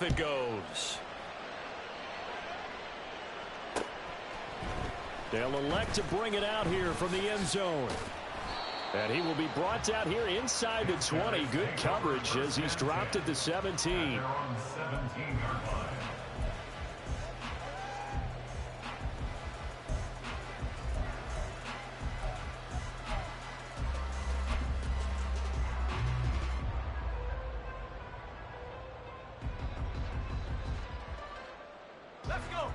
It goes. They'll elect to bring it out here from the end zone. And he will be brought down here inside the 20. Good coverage as he's dropped at the 17. Let's go.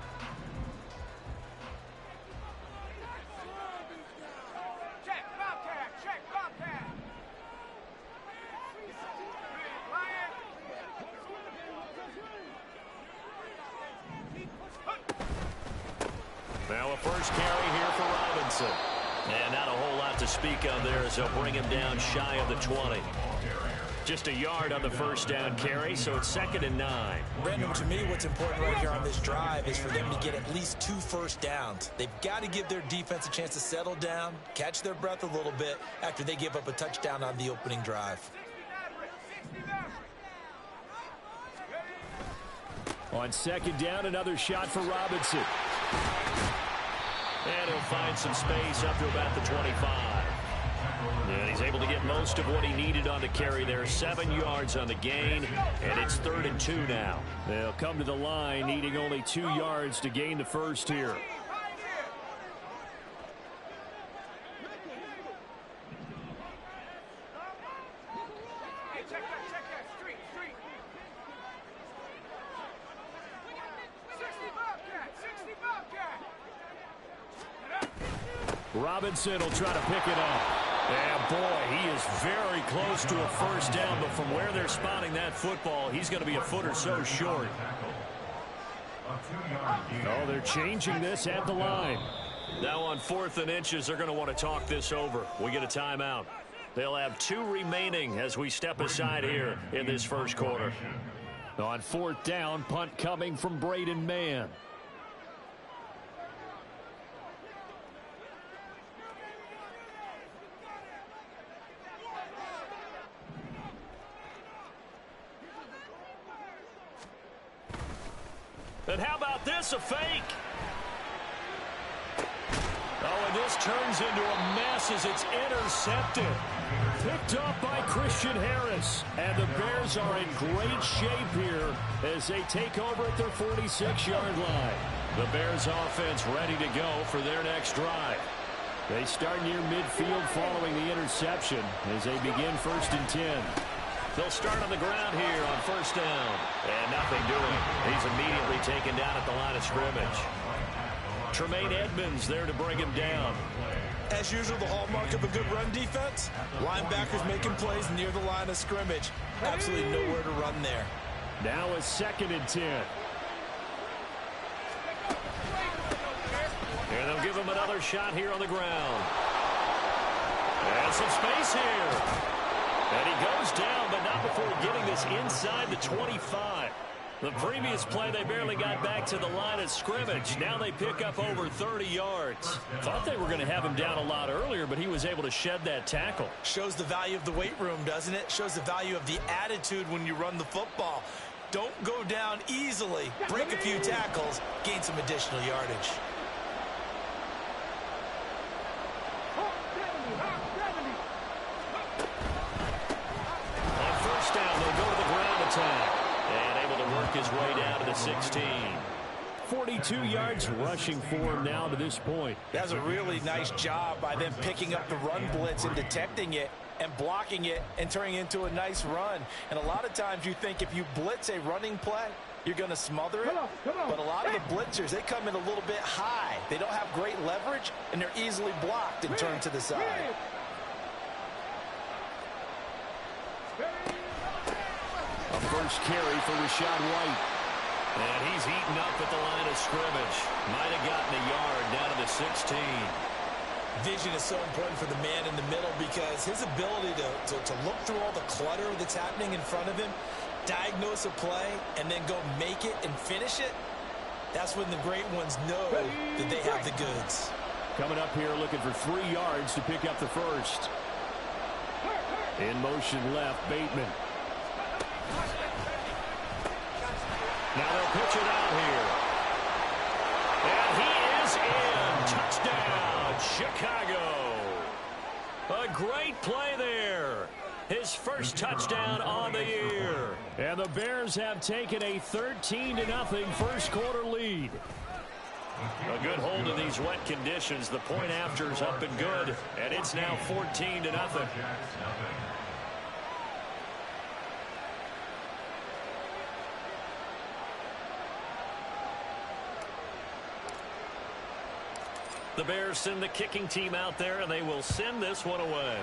Check, Bobcat. Check, Bobcat. Lion. Now a first carry here for Robinson. And not a whole lot to speak of there as they'll bring him down shy of the 20. Just a yard on the first down carry, so it's 2nd and 9. Brandon, to me, what's important right here on this drive is for them to get at least 2 first downs. They've got to give their defense a chance to settle down, catch their breath a little bit after they give up a touchdown on the opening drive. On 2nd down, another shot for Robinson. And he'll find some space up to about the 25. And he's able to get most of what he needed on the carry there. 7 yards on the gain, and it's 3rd and 2 now. They'll come to the line, needing only 2 yards to gain the first here. Robinson will try to pick it up. And boy, he is very close to a first down, but from where they're spotting that football, he's going to be a foot or so short. Oh, they're changing this at the line. Now on 4th and inches, they're going to want to talk this over. We get a timeout. They'll have 2 remaining as we step aside here in this first quarter. On 4th down, punt coming from Braden Mann. And how about this, a fake? Oh, and this turns into a mess as it's intercepted. Picked up by Christian Harris. And the Bears are in great shape here as they take over at their 46-yard line. The Bears offense ready to go for their next drive. They start near midfield following the interception as they begin 1st and 10. They'll start on the ground here on 1st down. And nothing doing. He's immediately taken down at the line of scrimmage. Tremaine Edmonds there to bring him down. As usual, the hallmark of a good run defense, linebackers making plays near the line of scrimmage. Absolutely nowhere to run there. Now a 2nd and 10. And they'll give him another shot here on the ground. And some space here. And he goes down, but not before getting this inside the 25. The previous play, they barely got back to the line of scrimmage. Now they pick up over 30 yards. Thought they were going to have him down a lot earlier, but he was able to shed that tackle. Shows the value of the weight room, doesn't it? Shows the value of the attitude when you run the football. Don't go down easily. Break a few tackles, gain some additional yardage. On 1st down, they'll go to the ground attack. And able to work his way down to the 16. 42 yards rushing for him now to this point. That's a really nice job by them picking up the run blitz and detecting it and blocking it and turning it into a nice run. And a lot of times you think if you blitz a running play, you're going to smother it. But a lot of the blitzers, they come in a little bit high. They don't have great leverage, and they're easily blocked and turned to the side. A first carry for Rachaad White. And he's heating up at the line of scrimmage. Might have gotten a yard down to the 16. Vision is so important for the man in the middle because his ability to look through all the clutter that's happening in front of him, diagnose a play, and then go make it and finish it, that's when the great ones know that they have the goods. Coming up here looking for 3 yards to pick up the first. In motion left, Bateman. Now they'll pitch it out here. And he is in. Touchdown, Chicago. A great play there. His first touchdown on the year. And the Bears have taken a 13-0 first quarter lead. A good hold in these wet conditions. The point after is up and good. And it's now 14-0. The Bears send the kicking team out there, and they will send this one away.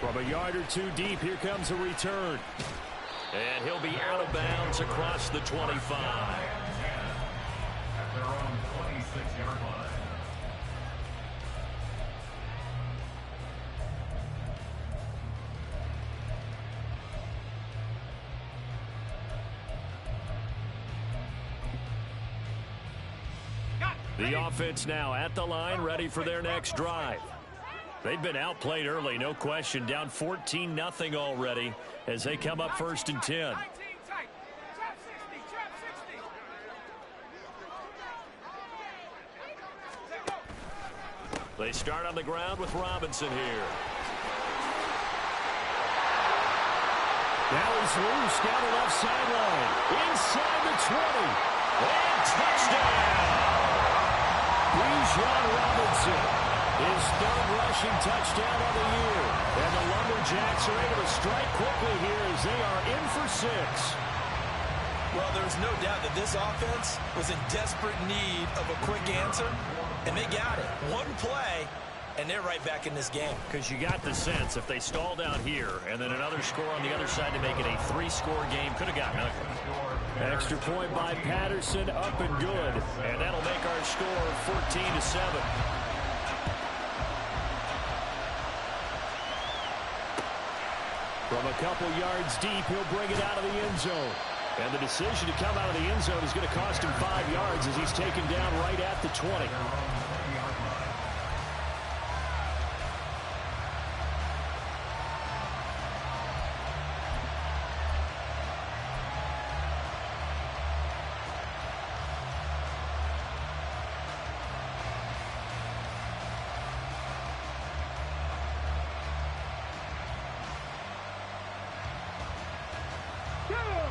From a yard or two deep, here comes a return. And he'll be out of bounds across the 25. At their own 26-yard line. The offense now at the line, ready for their next drive. They've been outplayed early, no question. Down 14-0 already as they come up 1st and 10. They start on the ground with Robinson here. Now he's loose down the left sideline. Inside the 20. And touchdown! Bijan Robinson, his 3rd rushing touchdown of the year. And the Lumberjacks are able to strike quickly here as they are in for 6. Well, there's no doubt that this offense was in desperate need of a quick answer, and they got it. One play, and they're right back in this game. Because you got the sense if they stalled out here and then another score on the other side to make it a 3-score game, could have gotten ugly. Extra point by Patterson, up and good. And that'll make our score 14-7. From a couple yards deep, he'll bring it out of the end zone. And the decision to come out of the end zone is going to cost him 5 yards as he's taken down right at the 20.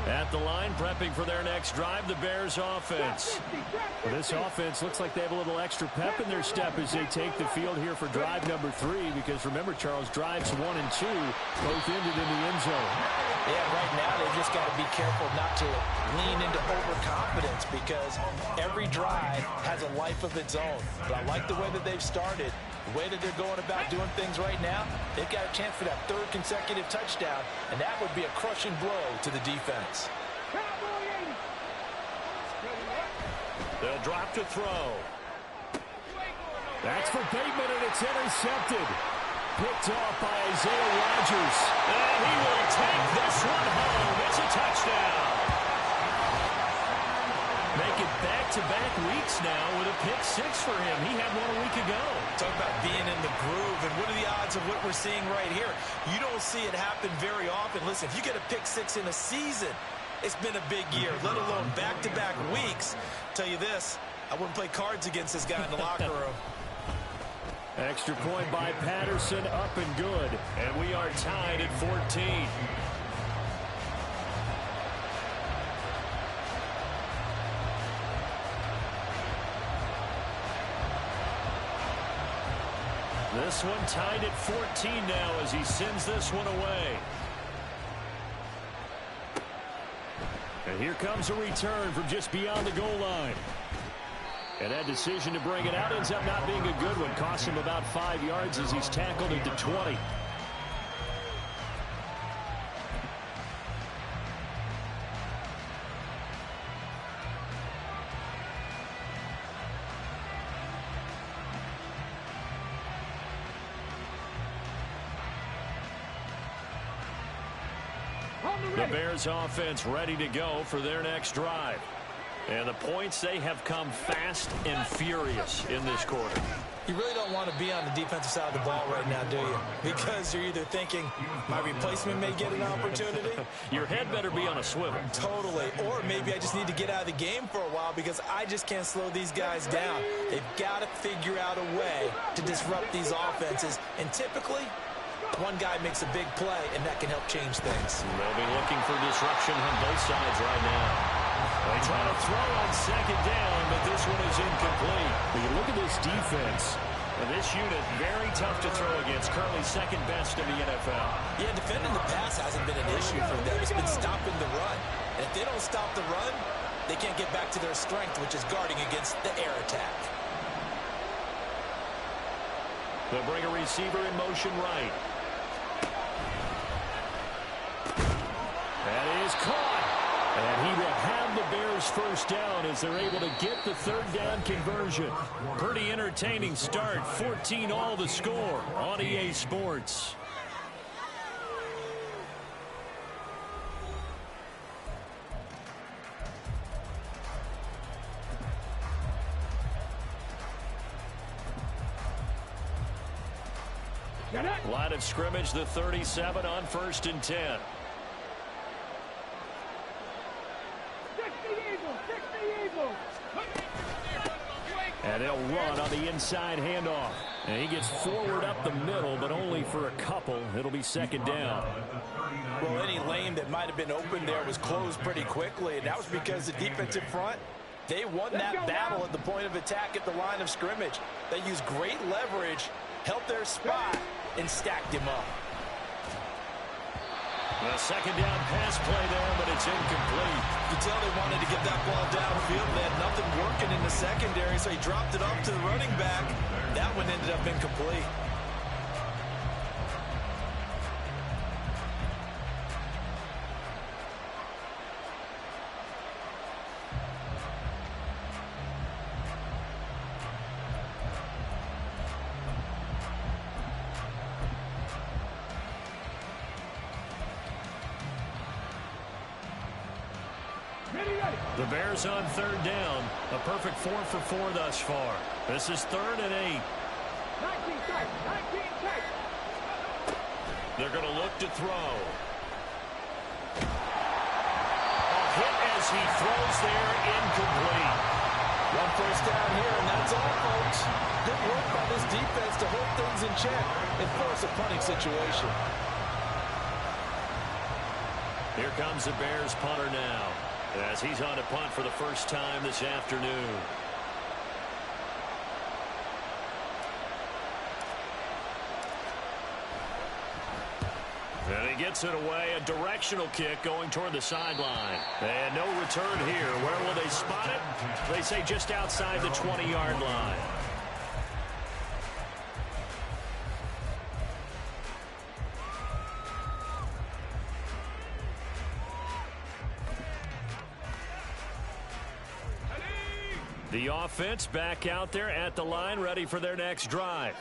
At the line, prepping for their next drive, the Bears offense. Well, this offense looks like they have a little extra pep in their step as they take the field here for drive number 3. Because remember, Charles, drives 1 and 2 both ended in the end zone. Yeah, right now they've just got to be careful not to lean into overconfidence because every drive has a life of its own. But I like the way that they've started. The way that they're going about doing things right now, they've got a chance for that 3rd consecutive touchdown, and that would be a crushing blow to the defense. They'll drop to throw. That's for Bateman, and it's intercepted. Picked off by Isaiah Rodgers. And he will take this one home. It's a touchdown. Make it back-to-back weeks now with a pick 6 for him. He had one a week ago. Talk about being in the groove, and what are the odds of what we're seeing right here? You don't see it happen very often. Listen, if you get a pick 6 in a season, it's been a big year, let alone back-to-back weeks. Tell you this, I wouldn't play cards against this guy in the locker room. Extra point by Patterson, up and good. And we are tied at 14. This one tied at 14 now as he sends this one away. And here comes a return from just beyond the goal line. And that decision to bring it out ends up not being a good one. Costs him about 5 yards as he's tackled at the 20. The Bears offense ready to go for their next drive. And the points, they have come fast and furious in this quarter. You really don't want to be on the defensive side of the ball right now, do you? Because you're either thinking, my replacement may get an opportunity. Your head better be on a swivel. Totally. Or maybe I just need to get out of the game for a while because I just can't slow these guys down. They've got to figure out a way to disrupt these offenses. And typically, one guy makes a big play, and that can help change things. They'll be looking for disruption on both sides right now. They try to throw on second down, but this one is incomplete. When you look at this defense, this unit, very tough to throw against. Currently second best in the NFL. Yeah, defending the pass hasn't been an issue for them. It's been stopping the run. And if they don't stop the run, they can't get back to their strength, which is guarding against the air attack. They'll bring a receiver in motion right. That is caught. And he will have the Bears first down as they're able to get the third down conversion. Pretty entertaining start. 14-all the score on EA Sports. Line of scrimmage, the 37 on 1st and 10. And they'll run on the inside handoff. And he gets forward up the middle, but only for a couple. It'll be second down. Well, any lane that might have been open there was closed pretty quickly, and that was because the defensive front, they won that battle at the point of attack at the line of scrimmage. They used great leverage, held their spot, and stacked him up. The second down pass play there, but it's incomplete. You can tell they wanted to get that ball downfield. They had nothing working in the secondary, so he dropped it off to the running back. That one ended up incomplete. The Bears on third down. A perfect 4 for 4 thus far. This is 3rd and 8. 19 tight. They're going to look to throw. A hit as he throws there, incomplete. One first down here, and that's all, folks. Good work by this defense to hold things in check and force a punting situation. Here comes the Bears punter now, as he's on to punt for the first time this afternoon. And he gets it away, a directional kick going toward the sideline. And no return here. Where will they spot it? They say just outside the 20-yard line. The offense back out there at the line, ready for their next drive.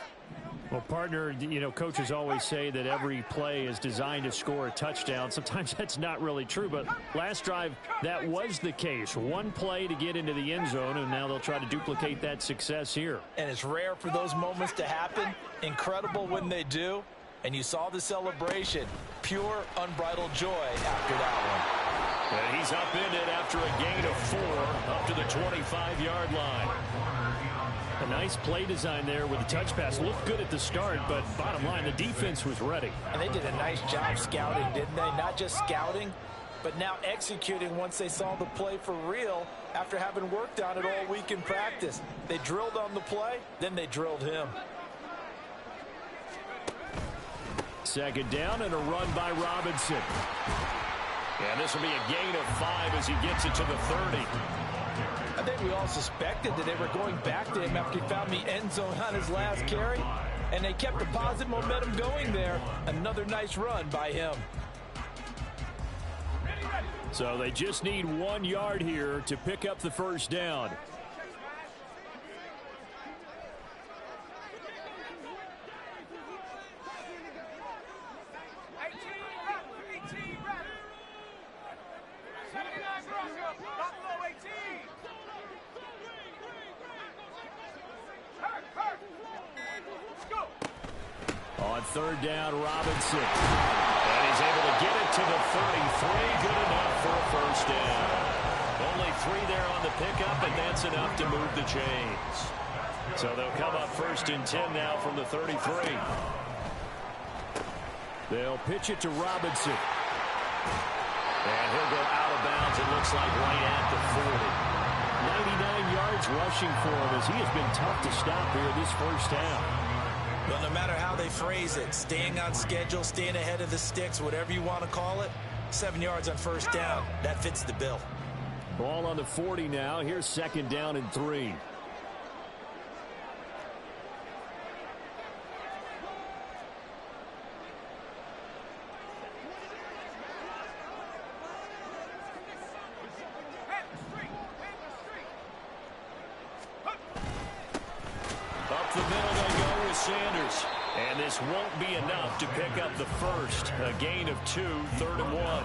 Well, partner, you know, coaches always say that every play is designed to score a touchdown. Sometimes that's not really true, but last drive, that was the case. One play to get into the end zone, and now they'll try to duplicate that success here. And it's rare for those moments to happen. Incredible when they do. And you saw the celebration. Pure, unbridled joy after that one. And he's upended after a gain of 4 up to the 25-yard line. A nice play design there with the touch pass. Looked good at the start, but bottom line, the defense was ready. And they did a nice job scouting, didn't they? Not just scouting, but now executing once they saw the play for real after having worked on it all week in practice. They drilled on the play, then they drilled him. Second down and a run by Robinson. And this will be a gain of 5 as he gets it to the 30. I think we all suspected that they were going back to him after he found the end zone on his last carry. And they kept the positive momentum going there. Another nice run by him. So they just need 1 yard here to pick up the first down. third down, Robinson. And he's able to get it to the 33. Good enough for a first down. Only 3 there on the pickup, and that's enough to move the chains. So they'll come up first and 10 now from the 33. They'll pitch it to Robinson. And he'll go out of bounds, it looks like, right at the 40. 99 yards rushing for him as he has been tough to stop here this first half. Well, no matter how they phrase it, staying on schedule, staying ahead of the sticks, whatever you want to call it, 7 yards on first down, that fits the bill. Ball on the 40 now. Here's second down and 3. Up the middle they go with Sanders. And this won't be enough to pick up the first. A gain of 2, 3rd and 1.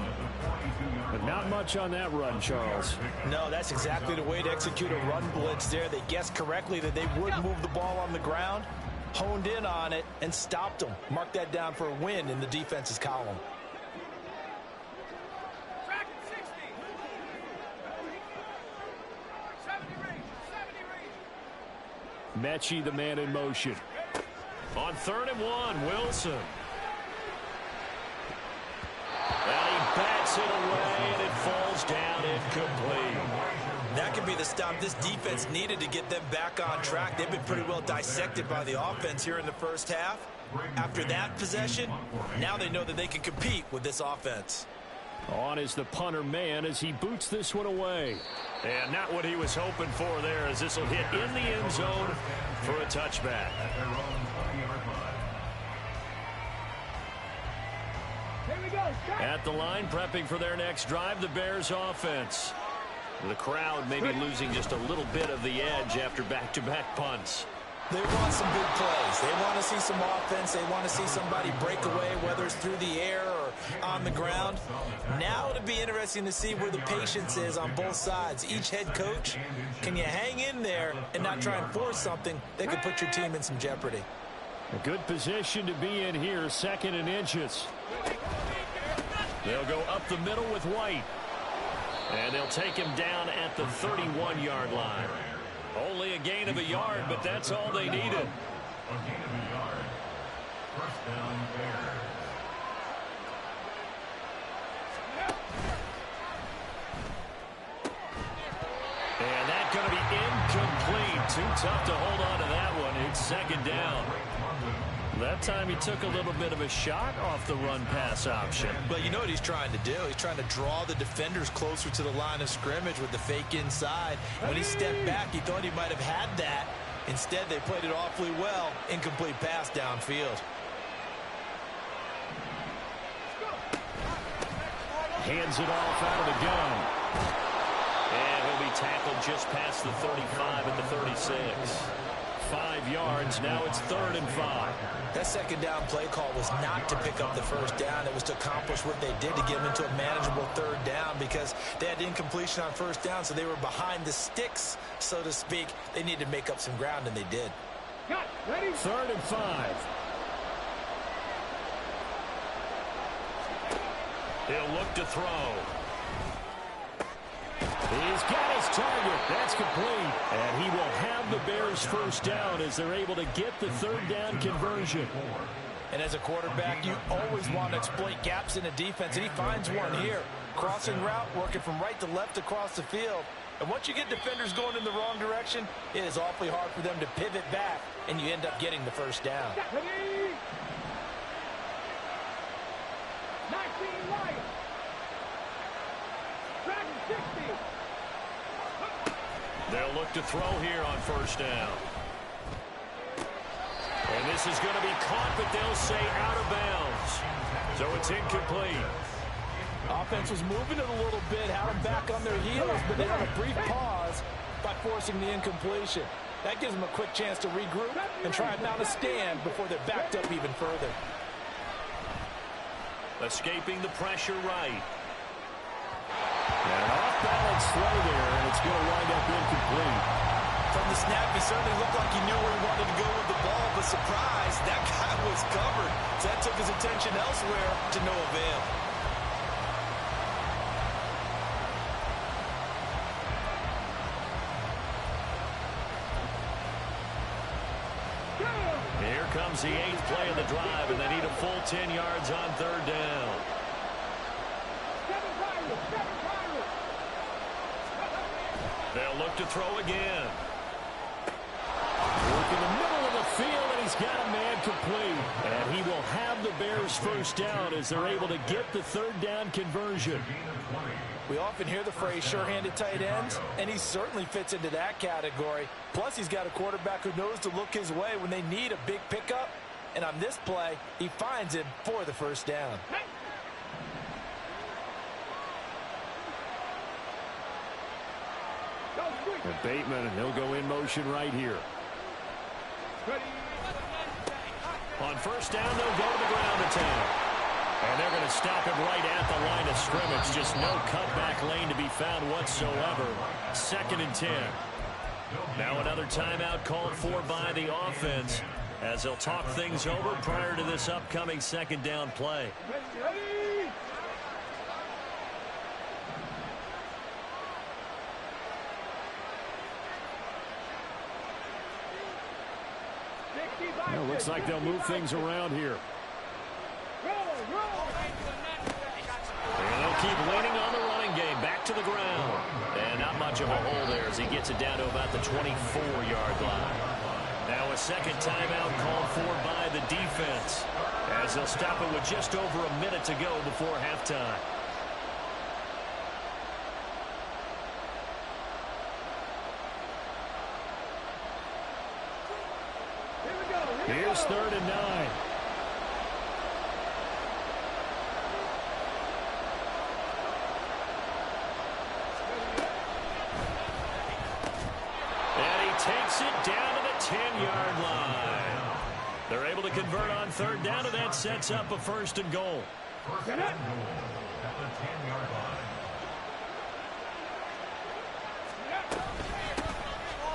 But not much on that run, Charles. No, that's exactly the way to execute a run blitz there. They guessed correctly that they would move the ball on the ground, honed in on it, and stopped them. Mark that down for a win in the defense's column. Track 60. 70 range. 70 range. Mechie, the man in motion. On 3rd and 1, Wilson. And he bats it away, and it falls down incomplete. That could be the stop this defense needed to get them back on track. They've been pretty well dissected by the offense here in the first half. After that possession, now they know that they can compete with this offense. On is the punter man as he boots this one away. And not what he was hoping for there, as this will hit in the end zone for a touchback. At the line, prepping for their next drive, the Bears offense. The crowd maybe losing just a little bit of the edge after back-to-back punts. They want some big plays. They want to see some offense. They want to see somebody break away, whether it's through the air or on the ground. Now it'll be interesting to see where the patience is on both sides. Each head coach, can you hang in there and not try and force something that could put your team in some jeopardy? A good position to be in here, 2nd and inches. They'll go up the middle with White. And they'll take him down at the 31-yard line. Only a gain of a yard, but that's all they needed. A gain of a yard. First down, Bears. And that's going to be incomplete. Too tough to hold on to that one. It's 2nd down. That time he took a little bit of a shot off the run-pass option. But you know what he's trying to do? He's trying to draw the defenders closer to the line of scrimmage with the fake inside. When he stepped back, he thought he might have had that. Instead, they played it awfully well. Incomplete pass downfield. Hands it off out of the gun. And he'll be tackled just past the 35 at the 36. 5 yards. Now it's 3rd and 5. That 2nd down play call was not to pick up the first down. It was to accomplish what they did to get them into a manageable 3rd down because they had incompletion on first down, so they were behind the sticks, so to speak. They needed to make up some ground, and they did. Got ready. 3rd and 5. He'll look to throw. He's got his target. That's complete. And he will have the Bears first down as they're able to get the 3rd down conversion. And as a quarterback, you always want to exploit gaps in a defense, and he finds one here. Crossing route, working from right to left across the field. And once you get defenders going in the wrong direction, it is awfully hard for them to pivot back, and you end up getting the first down. Ready. 19 Lions. Track 60. They'll look to throw here on first down. And this is going to be caught, but they'll say out of bounds. So it's incomplete. Offense was moving it a little bit, had them back on their heels, but they had a brief pause by forcing the incompletion. That gives them a quick chance to regroup and try and mount a stand before they're backed up even further. Escaping the pressure right. And off-balance throw there, and it's going to wind up incomplete. From the snap, he certainly looked like he knew where he wanted to go with the ball, but surprise, that guy was covered. So that took his attention elsewhere to no avail. Here comes the 8th play of the drive, and they need a full 10 yards on 3rd down. They'll look to throw again. Work in the middle of the field, and he's got a man complete. And he will have the Bears first down as they're able to get the 3rd down conversion. We often hear the phrase sure-handed tight ends, and he certainly fits into that category. Plus, he's got a quarterback who knows to look his way when they need a big pickup. And on this play, he finds him for the first down. And Bateman, and he'll go in motion right here. On first down, they'll go to the ground attack. And they're going to stop him right at the line of scrimmage. Just no cutback lane to be found whatsoever. 2nd and 10. Now another timeout called for by the offense as they'll talk things over prior to this upcoming 2nd down play. Well, looks like they'll move things around here. And they'll keep leaning on the running game. Back to the ground. And not much of a hole there as he gets it down to about the 24-yard line. Now a 2nd timeout called for by the defense as they'll stop it with just over a minute to go before halftime. Here's 3rd and 9. And he takes it down to the 10-yard line. They're able to convert on 3rd down, and that sets up a 1st and goal. First and goal at the 10-yard line.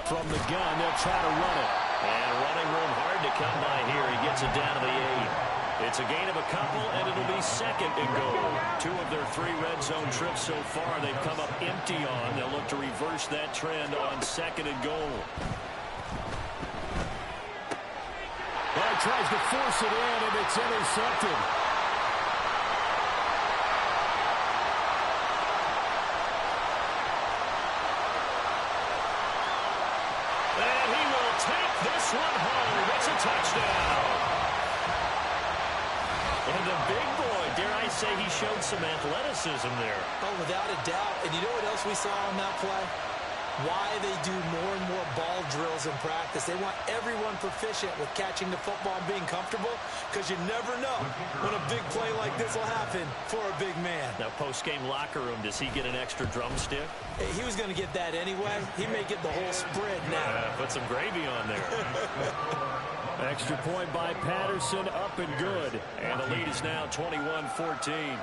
From the gun, they'll try to run it. And running room hard to come by here. He gets it down to the 8. It's a gain of a couple, and it'll be 2nd and goal. 2 of their 3 red zone trips so far they've come up empty on. They'll look to reverse that trend on 2nd and goal. Well, he tries to force it in, and it's intercepted. And he will take this one home. It's a touchdown. And the big boy, dare I say, he showed some athleticism there. Oh, without a doubt. And you know what else we saw on that play? Why they do more and more ball drills in practice. They want everyone proficient with catching the football and being comfortable, because you never know when a big play like this will happen for a big man. Now, post-game locker room, does he get an extra drumstick? Hey, he was going to get that anyway. He may get the whole spread now. Put some gravy on there. Extra point by Patterson, up and good. And the lead is now 21-14.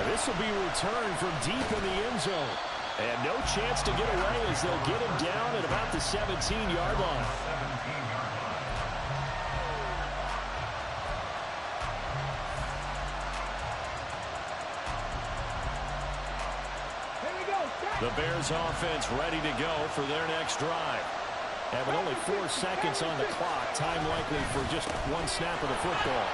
This will be returned from deep in the end zone. And no chance to get away as they'll get him down at about the 17-yard line. The Bears offense ready to go for their next drive. And with only 4 seconds on the clock, time likely for just one snap of the football.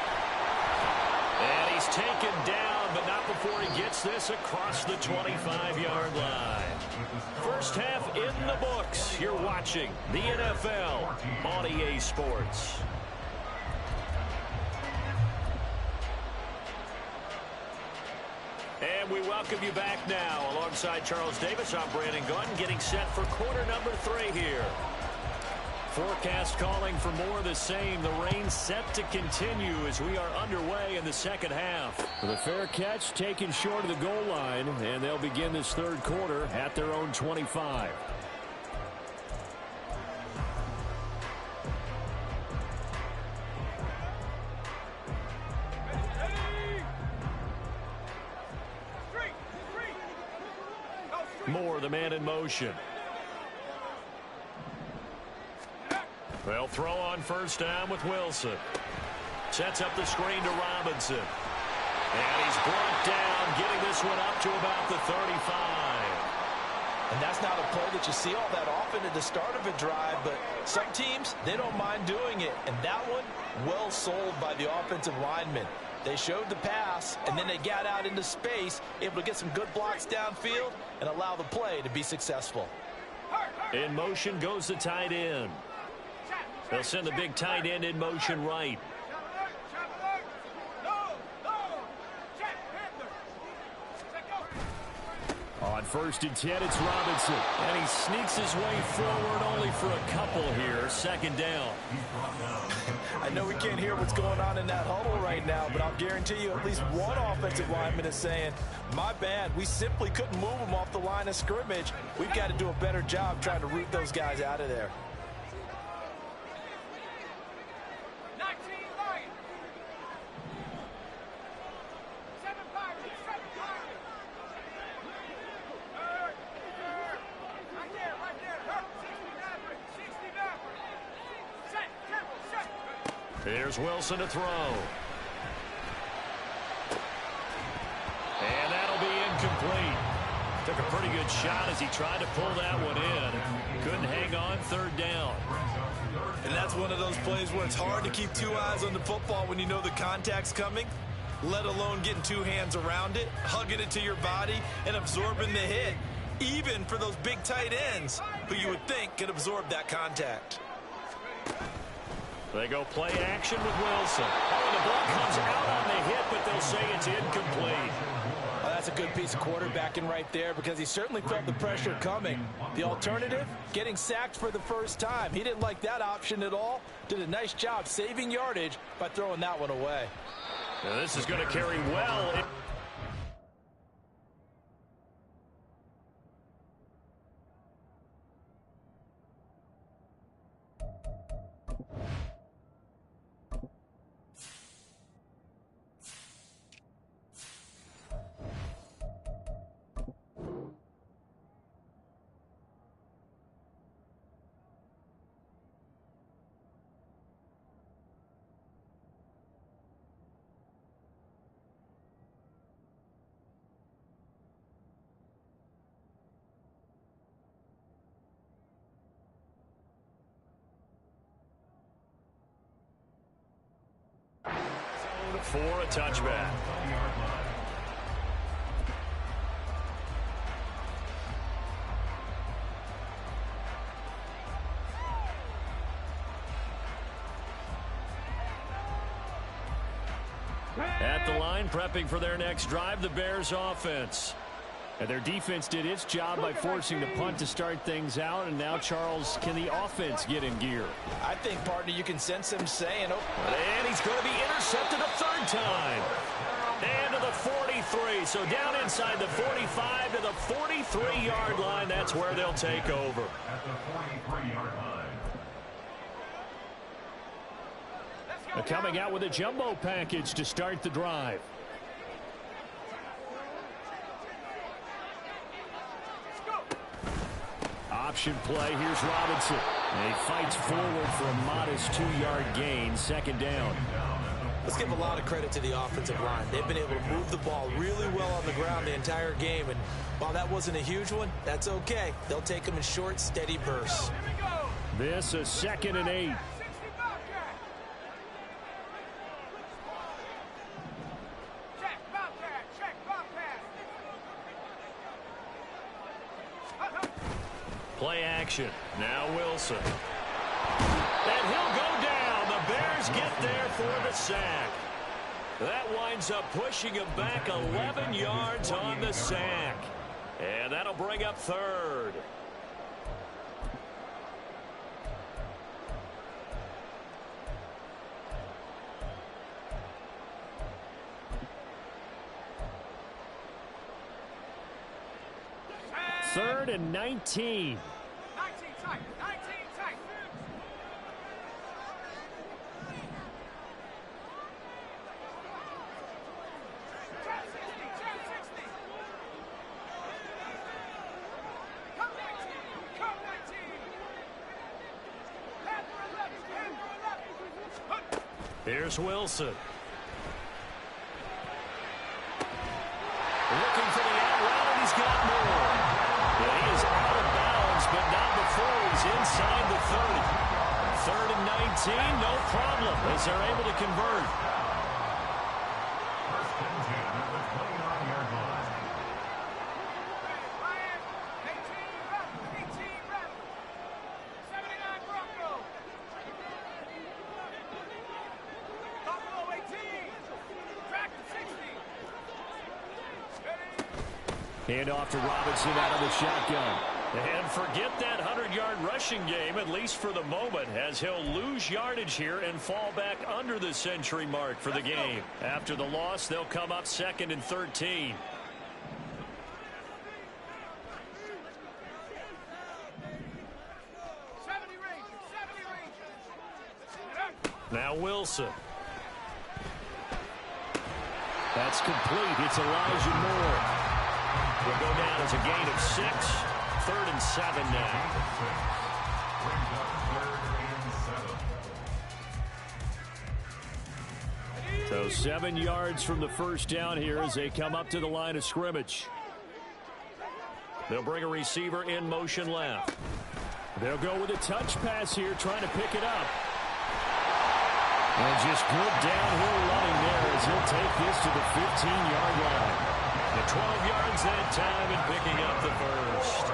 And he's taken down, but not before he gets this across the 25-yard line. First half in the books. You're watching the NFL on EA Sports. And we welcome you back now. Alongside Charles Davis, I'm Brandon Gunn, getting set for quarter number 3 here. Forecast calling for more of the same. The rain set to continue as we are underway in the second half. The fair catch taken short of the goal line, and they'll begin this third quarter at their own 25. Moore, the man in motion. They'll throw on first down with Wilson. Sets up the screen to Robinson. And he's brought down, getting this one up to about the 35. And that's not a play that you see all that often at the start of a drive, but some teams, they don't mind doing it. And that one, well sold by the offensive lineman. They showed the pass, and then they got out into space, able to get some good blocks downfield and allow the play to be successful. In motion goes the tight end. They'll send the big tight end in motion right. On 1st and 10, it's Robinson. And he sneaks his way forward only for a couple here. 2nd down. I know we can't hear what's going on in that huddle right now, but I'll guarantee you at least one offensive lineman is saying, my bad, we simply couldn't move them off the line of scrimmage. We've got to do a better job trying to root those guys out of there. Here's Wilson to throw. And that'll be incomplete. Took a pretty good shot as he tried to pull that one in. Couldn't hang on. 3rd down. And that's one of those plays where it's hard to keep two eyes on the football when you know the contact's coming, let alone getting two hands around it, hugging it to your body, and absorbing the hit, even for those big tight ends who you would think could absorb that contact. They go play action with Wilson. Oh, the ball comes out on the hit, but they'll say it's incomplete. Oh, that's a good piece of quarterbacking right there because he certainly felt the pressure coming. The alternative, getting sacked for the first time. He didn't like that option at all. Did a nice job saving yardage by throwing that one away. Now this is going to carry well. For a touchback. At the line, prepping for their next drive, the Bears offense. And their defense did its job by forcing the punt to start things out. And now, Charles, can the offense get in gear? I think, partner, you can sense him saying, oh. And he's going to be intercepted a 3rd time. And to the 43. So down inside the 45 to the 43-yard line. That's where they'll take over. At the 43-yard line. They're coming out with a jumbo package to start the drive. Option play. Here's Robinson. And he fights forward for a modest 2-yard gain. 2nd down. Let's give a lot of credit to the offensive line. They've been able to move the ball really well on the ground the entire game. And while that wasn't a huge one, that's okay. They'll take them in short, steady bursts. This is 2nd and 8. Play action. Now Wilson. And he'll go down. The Bears get there for the sack. That winds up pushing him back 11 yards on the sack. And that'll bring up 3rd. Third and 19. 19 tight. 19 tight. Here's Wilson. Looking for the out route, and he's got more. And he is out of bounds, but not before he's inside the 30. 3rd and 19, no problem, as they're able to convert. First and 10 at the 29-yard line. Ryan, 18 rep. 79 Broncos. Buffalo 18. Track to 60. Hand off to Robinson out of the shotgun. And forget that 100-yard rushing game, at least for the moment, as he'll lose yardage here and fall back under the century mark for the game. After the loss, they'll come up 2nd and 13. Now Wilson. That's complete. It's Elijah Moore. Will go down as a gain of 6. 3rd and 7 now. Brings up 3rd and 7. So 7 yards from the first down here as they come up to the line of scrimmage. They'll bring a receiver in motion left. They'll go with a touch pass here, trying to pick it up. And just good downhill running there as he'll take this to the 15-yard line. The 12 yards that time and picking up the first.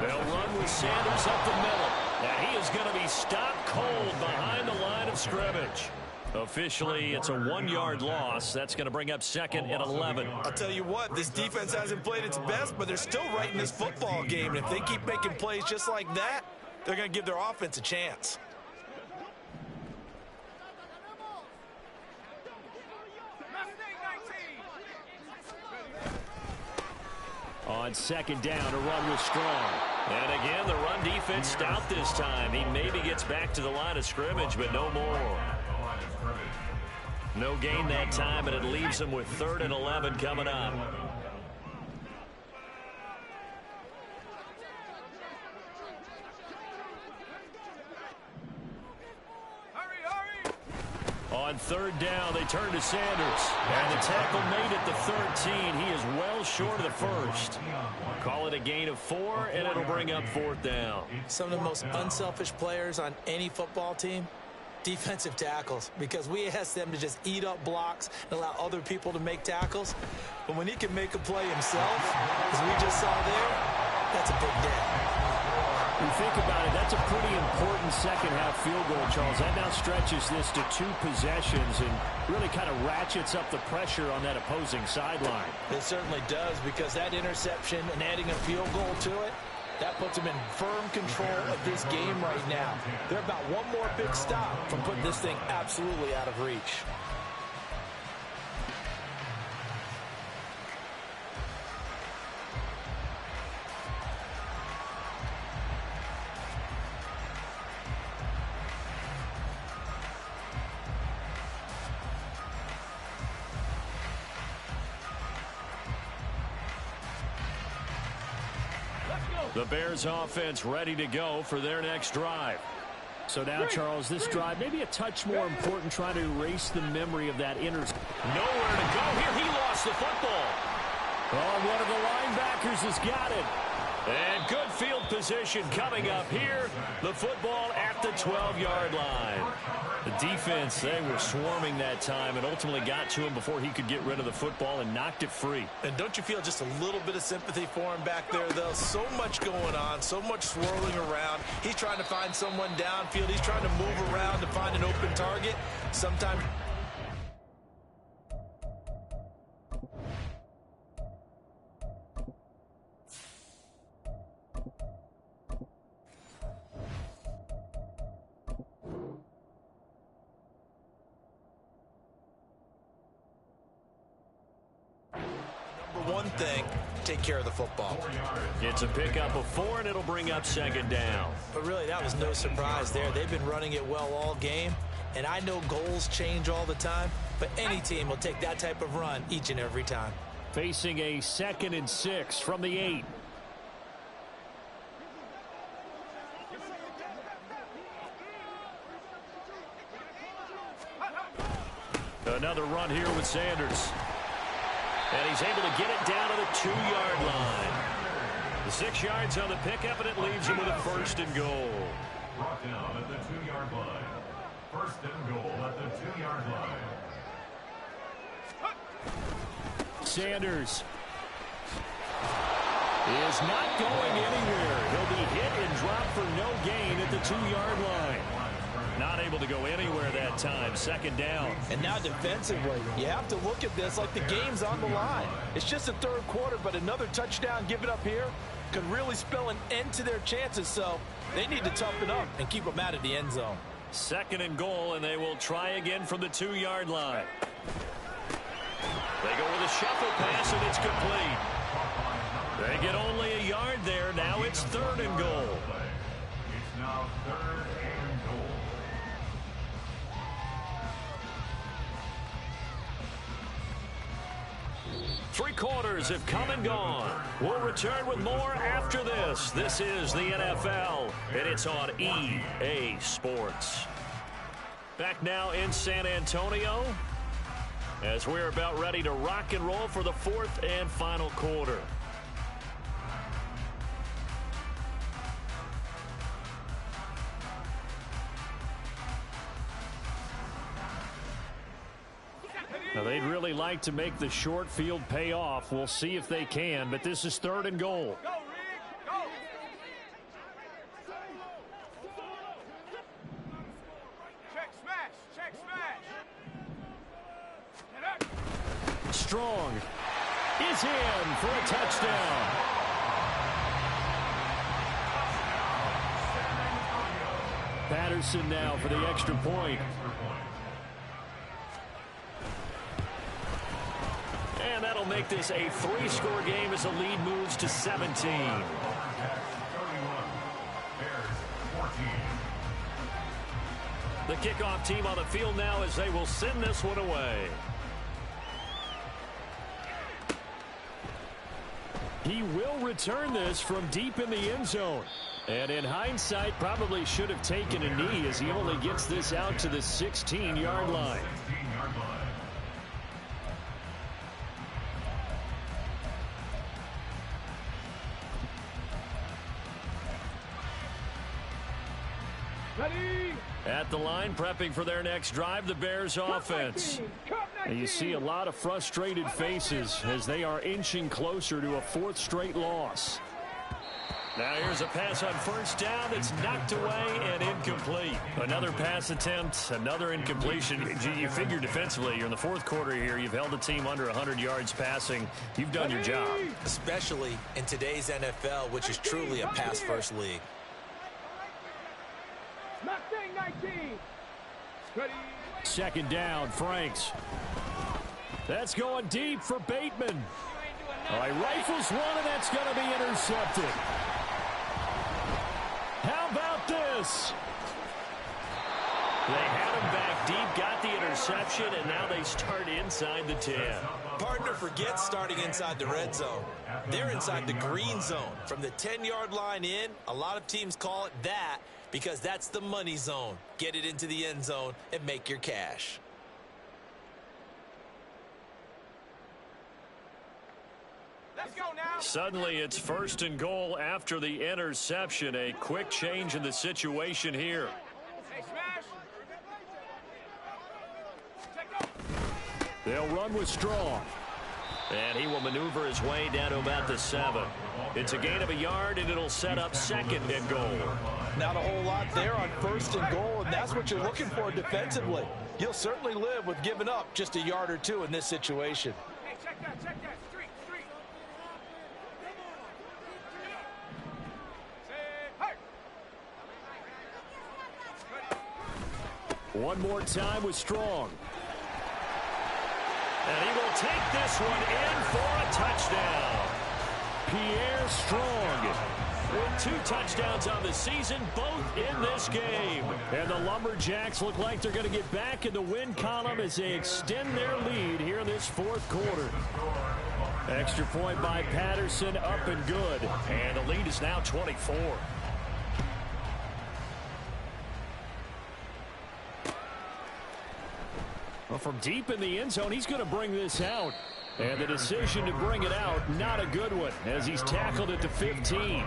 They'll run with Sanders up the middle. And he is going to be stopped cold behind the line of scrimmage. Officially, it's a 1-yard loss. That's going to bring up 2nd and 11. I'll tell you what, this defense hasn't played its best, but they're still right in this football game. And if they keep making plays just like that, they're going to give their offense a chance. On 2nd down, a run was strong. And again, the run defense stout this time. He maybe gets back to the line of scrimmage, but no more. No gain that time, and it leaves him with 3rd and 11 coming up. On 3rd down, they turn to Sanders. And the tackle made at the 13. He is well short of the first. Call it a gain of 4, and it'll bring up 4th down. Some of the most unselfish players on any football team, defensive tackles, because we ask them to just eat up blocks and allow other people to make tackles. But when he can make a play himself, as we just saw there, that's a big day. When you think about it, that's a pretty important second-half field goal, Charles. That now stretches this to 2 possessions and really kind of ratchets up the pressure on that opposing sideline. It certainly does, because that interception and adding a field goal to it, that puts them in firm control of this game right now. They're about one more big stop from putting this thing absolutely out of reach. The Bears offense ready to go for their next drive. So now, Charles, this drive maybe a touch more important, trying to erase the memory of that interception. Nowhere to go here. He lost the football. Oh, one of the linebackers has got it. And good field position coming up here. The football at the 12-yard line. The defense, they were swarming that time and ultimately got to him before he could get rid of the football and knocked it free. And don't you feel just a little bit of sympathy for him back there, though? So much going on, so much swirling around. He's trying to find someone downfield. He's trying to move around to find an open target. Sometimes... one thing, take care of the football. It's a pickup of 4, and it'll bring up 2nd down. But really, that was no surprise there. They've been running it well all game, and I know goals change all the time, but any team will take that type of run each and every time. Facing a 2nd and 6 from the 8. Another run here with Sanders. And he's able to get it down to the 2-yard line. The 6 yards on the pickup, and it leaves him with a 1st and goal. Brought down at the 2-yard line. 1st and goal at the 2-yard line. Sanders is not going anywhere. He'll be hit and dropped for no gain at the 2-yard line. Not able to go anywhere that time. 2nd down. And now defensively, you have to look at this like the game's on the line. It's just the 3rd quarter, but another touchdown given up here could really spell an end to their chances. So they need to toughen up and keep them out of the end zone. 2nd and goal, and they will try again from the 2-yard line. They go with a shuffle pass, and it's complete. They get only a yard there. Now it's 3rd and goal. It's now 3rd and goal. Three quarters have come and gone. We'll return with more after this. This is the NFL, and it's on EA Sports. Back now in San Antonio as we're about ready to rock and roll for the 4th and final quarter. Now, they'd really like to make the short field pay off. We'll see if they can, but this is 3rd and goal. Go, Reed, go! Check smash, check smash! Get up! Strong is in for a touchdown. Patterson now for the extra point. And that'll make this a 3-score game as the lead moves to 17. 31. Bears 14. The kickoff team on the field now as they will send this one away. He will return this from deep in the end zone. And in hindsight, probably should have taken a knee as he only gets this out to the 16-yard line. 16-yard line. Ready! At the line, prepping for their next drive, the Bears offense. And you see a lot of frustrated faces as they are inching closer to a 4th straight loss. Now here's a pass on 1st down that's knocked away and incomplete. Another pass attempt, another incompletion. You figure defensively, you're in the 4th quarter here. You've held the team under 100 yards passing. You've done your job. Especially in today's NFL, which is truly a pass-first league. Mustang 19! Ready! 2nd down, Franks. That's going deep for Bateman. All right, rifles one, and that's going to be intercepted. How about this? They had him back deep, got the interception, and now they start inside the 10. Partner forgets starting inside the red zone. They're inside the green zone. From the 10-yard line in, a lot of teams call it that because that's the money zone. Get it into the end zone and make your cash. Let's go now! Suddenly, it's 1st and goal after the interception. A quick change in the situation here. Hey, smash! Check go! They'll run with Strong. And he will maneuver his way down to about the 7. It's a gain of a yard, and it'll set up 2nd and goal. Not a whole lot there on 1st and goal, and that's what you're looking for defensively. You'll certainly live with giving up just a yard or two in this situation. Hey, check that, check that. Street, street. Say, hey! One more time with Strong. And he will take this one in for a touchdown. Pierre Strong with 2 touchdowns on the season, both in this game. And the Lumberjacks look like they're going to get back in the win column as they extend their lead here in this 4th quarter. Extra point by Patterson, up and good. And the lead is now 24. Well, from deep in the end zone, he's going to bring this out. And the decision to bring it out, not a good one, as he's tackled at the 15.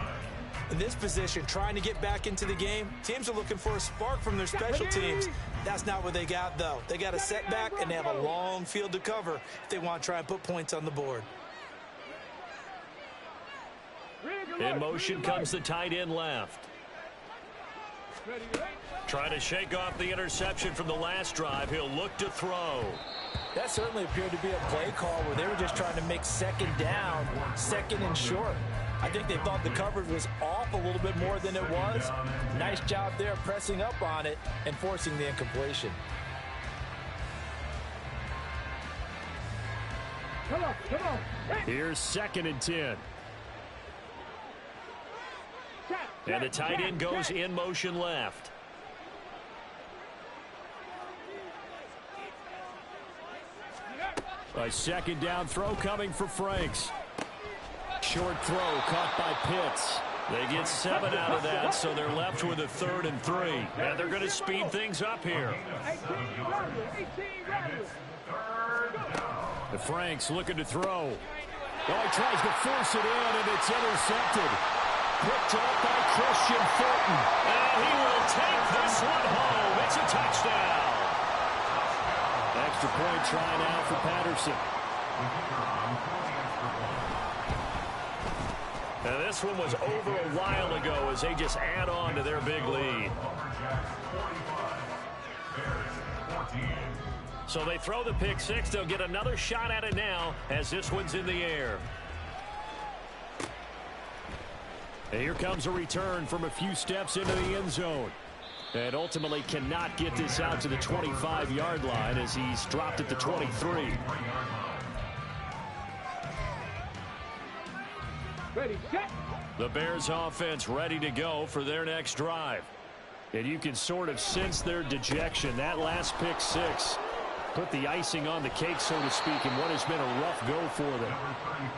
In this position, trying to get back into the game, teams are looking for a spark from their special teams. That's not what they got, though. They got a setback, and they have a long field to cover if they want to try and put points on the board. In motion comes the tight end left. Trying to shake off the interception from the last drive. He'll look to throw. That certainly appeared to be a play call where they were just trying to make second down, second and short. I think they thought the coverage was off a little bit more than it was. Nice job there pressing up on it and forcing the incompletion. Come on. Here's 2nd and 10. And the tight end goes in motion left. A 2nd down throw coming for Franks. Short throw caught by Pitts. They get 7 out of that, so they're left with a 3rd and 3. And they're going to speed things up here. The Franks looking to throw. Oh, he tries to force it in, and it's intercepted. Picked up by Christian Fulton. And he will take this one home. It's a touchdown. Extra point try now for Patterson. Now this one was over a while ago as they just add on to their big lead. So they throw the pick six. They'll get another shot at it now as this one's in the air. And here comes a return from a few steps into the end zone. And ultimately cannot get this out to the 25-yard line as he's dropped at the 23. Ready, set. The Bears offense ready to go for their next drive. And you can sort of sense their dejection. That last pick six put the icing on the cake, so to speak, in what has been a rough go for them.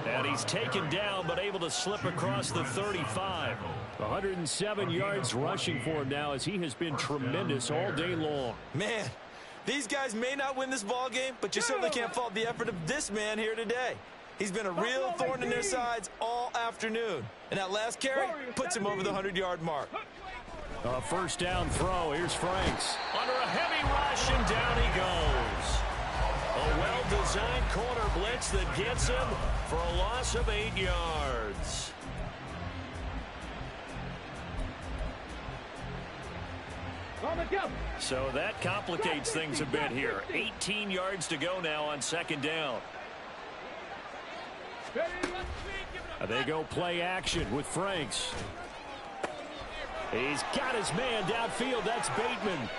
And he's taken down but able to slip across the 35. 107 yards rushing for him now as he has been tremendous all day long. Man, these guys may not win this ball game, but you certainly can't fault the effort of this man here today. He's been a real thorn in their sides all afternoon. And that last carry puts him over the 100-yard mark. A 1st down throw. Here's Franks. Under a heavy rush, and down he goes. A well-designed corner blitz that gets him for a loss of 8 yards. So that complicates things a bit here. 18 yards to go now on 2nd down. They go play action with Franks. He's got his man downfield. That's Bateman.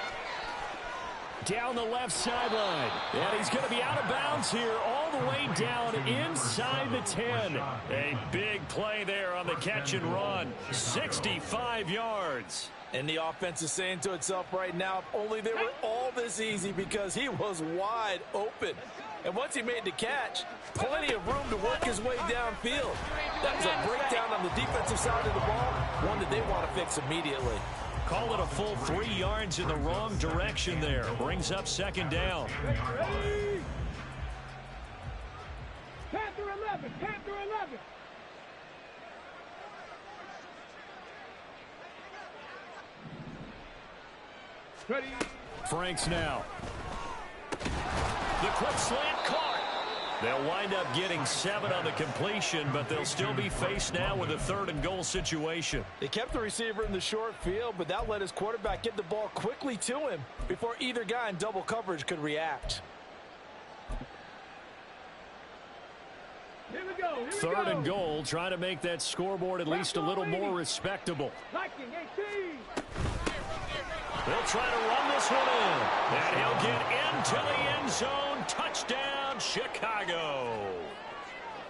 Down the left sideline. And he's going to be out of bounds here all the way down inside the 10. A big play there on the catch and run. 65 yards. And the offense is saying to itself right now, if only they were all this easy, because he was wide open. And once he made the catch, plenty of room to work his way downfield. That was a breakdown on the defensive side of the ball, one that they want to fix immediately. Call it a full 3 yards in the wrong direction there. Brings up 2nd down. Panther 11, Panther 11. Ready. Franks now. The quick slant caught. They'll wind up getting 7 on the completion, but they'll still be faced now with a 3rd and goal situation. They kept the receiver in the short field, but that let his quarterback get the ball quickly to him before either guy in double coverage could react. Here we go. 3rd and goal, trying to make that scoreboard at least a little more respectable. Viking 18. They'll try to run this one in. And he'll get into the end zone. Touchdown, Chicago.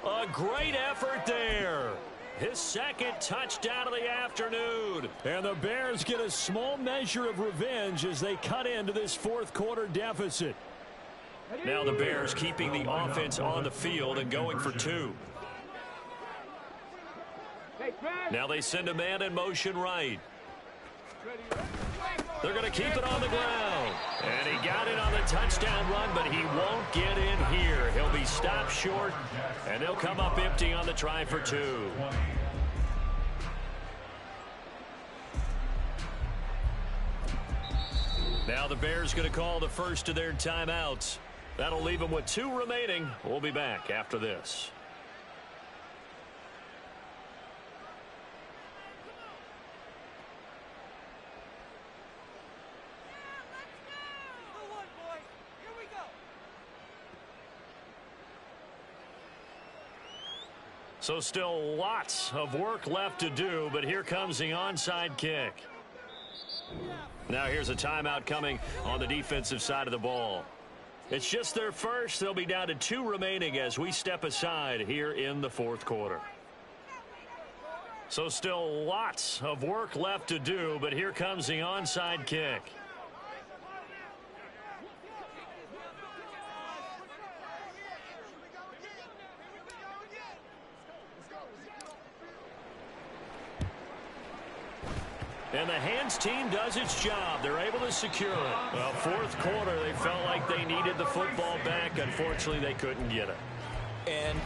A great effort there. His 2nd touchdown of the afternoon. And the Bears get a small measure of revenge as they cut into this 4th quarter deficit. Now the Bears keeping the offense on the field and going for 2. Now they send a man in motion right. They're going to keep it on the ground. And he got it on the touchdown run, but he won't get in here. He'll be stopped short, and they'll come up empty on the try for 2. Now the Bears going to call the first of their timeouts. That'll leave them with 2 remaining. We'll be back after this. So still lots of work left to do, but here comes the onside kick. Now here's a timeout coming on the defensive side of the ball. It's just their first. They'll be down to 2 remaining as we step aside here in the 4th quarter. So still lots of work left to do, but here comes the onside kick. And the hands team does its job. They're able to secure it. Well, 4th quarter, they felt like they needed the football back. Unfortunately, they couldn't get it. And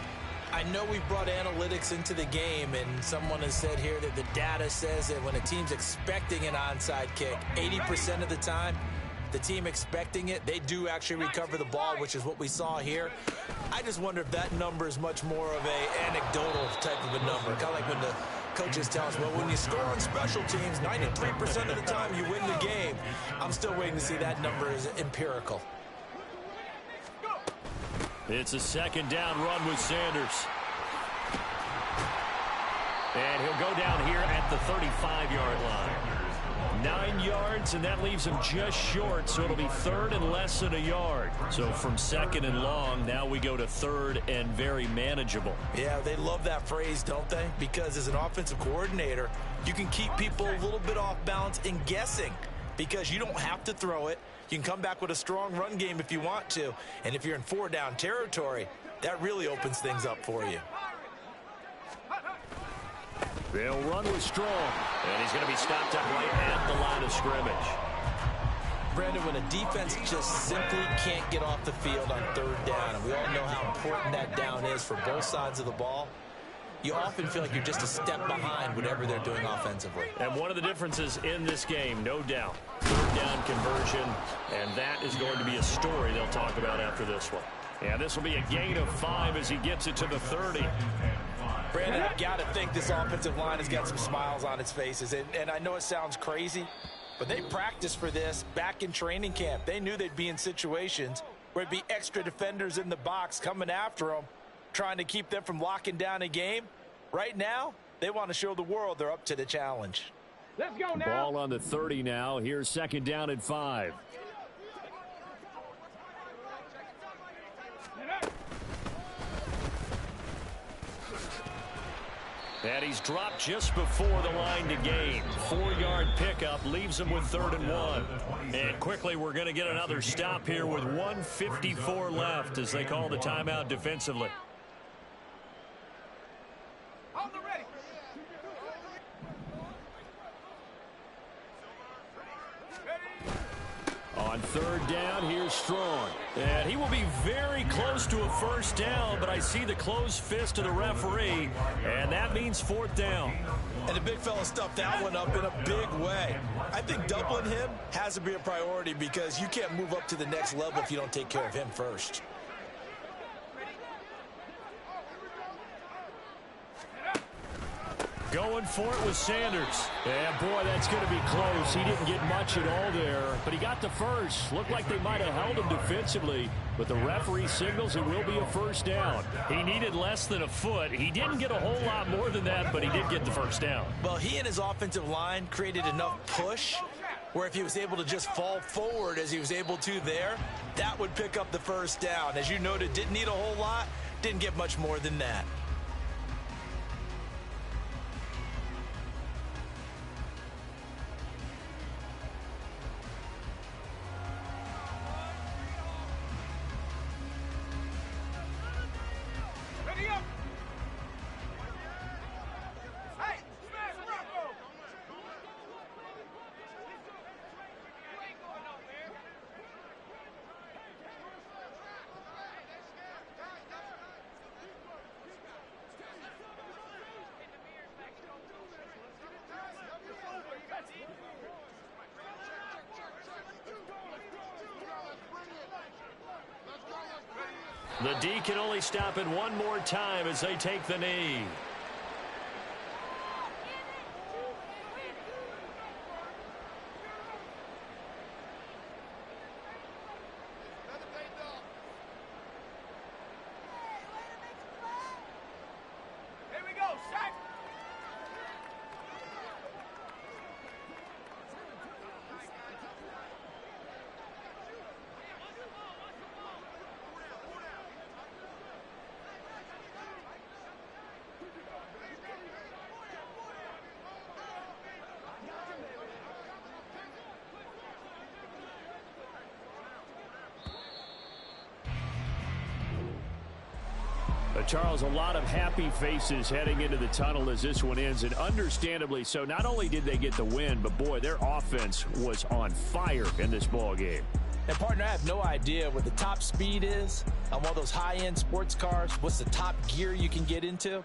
I know we brought analytics into the game, and someone has said here that the data says that when a team's expecting an onside kick, 80% of the time, the team expecting it, they do actually recover the ball, which is what we saw here. I just wonder if that number is much more of a anecdotal type of a number. Kind of like when the coaches tell us, well, when you score on special teams, 93% of the time you win the game. I'm still waiting to see that number is empirical. It's a 2nd down run with Sanders. And he'll go down here at the 35-yard line. 9 yards, and that leaves him just short, so it'll be 3rd and less than a yard. So from 2nd and long, now we go to 3rd and very manageable. Yeah, they love that phrase, don't they? Because as an offensive coordinator, you can keep people a little bit off balance and guessing because you don't have to throw it. You can come back with a strong run game if you want to. And if you're in 4-down territory, that really opens things up for you. They'll run with Strong, and he's going to be stopped up right at the line of scrimmage. Brandon, when a defense just simply can't get off the field on 3rd down, and we all know how important that down is for both sides of the ball, you often feel like you're just a step behind whatever they're doing offensively. And one of the differences in this game, no doubt, 3rd down conversion, and that is going to be a story they'll talk about after this one. And this will be a gain of 5 as he gets it to the 30. Brandon, I've got to think this offensive line has got some smiles on its faces. And I know it sounds crazy, but they practiced for this back in training camp. They knew they'd be in situations where it'd be extra defenders in the box coming after them, trying to keep them from locking down a game. Right now, they want to show the world they're up to the challenge. Let's go now. Ball on the 30 now. Here's 2nd down and 5. And he's dropped just before the line to gain. 4-yard pickup leaves him with 3rd and 1. And quickly we're going to get another stop here with 1:54 left as they call the timeout defensively. On 3rd down, here's Strong. And he will be very close to a 1st down, but I see the closed fist of the referee, and that means 4th down. And the big fella stuffed that one up in a big way. I think doubling him has to be a priority because you can't move up to the next level if you don't take care of him first. Going for it with Sanders. And boy, that's going to be close. He didn't get much at all there, but he got the first. Looked like they might have held him defensively, but the referee signals it will be a 1st down. He needed less than a foot. He didn't get a whole lot more than that, but he did get the 1st down. Well, he and his offensive line created enough push where if he was able to just fall forward as he was able to there, that would pick up the 1st down. As you noted, didn't need a whole lot, didn't get much more than that. The D can only stop it one more time as they take the knee. Charles, a lot of happy faces heading into the tunnel as this one ends, and understandably so. Not only did they get the win, but boy, their offense was on fire in this ball game. And partner, I have no idea what the top speed is on one of those high-end sports cars. What's the top gear you can get into?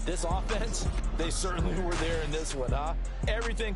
This offense, they certainly were there in this one, huh? Everything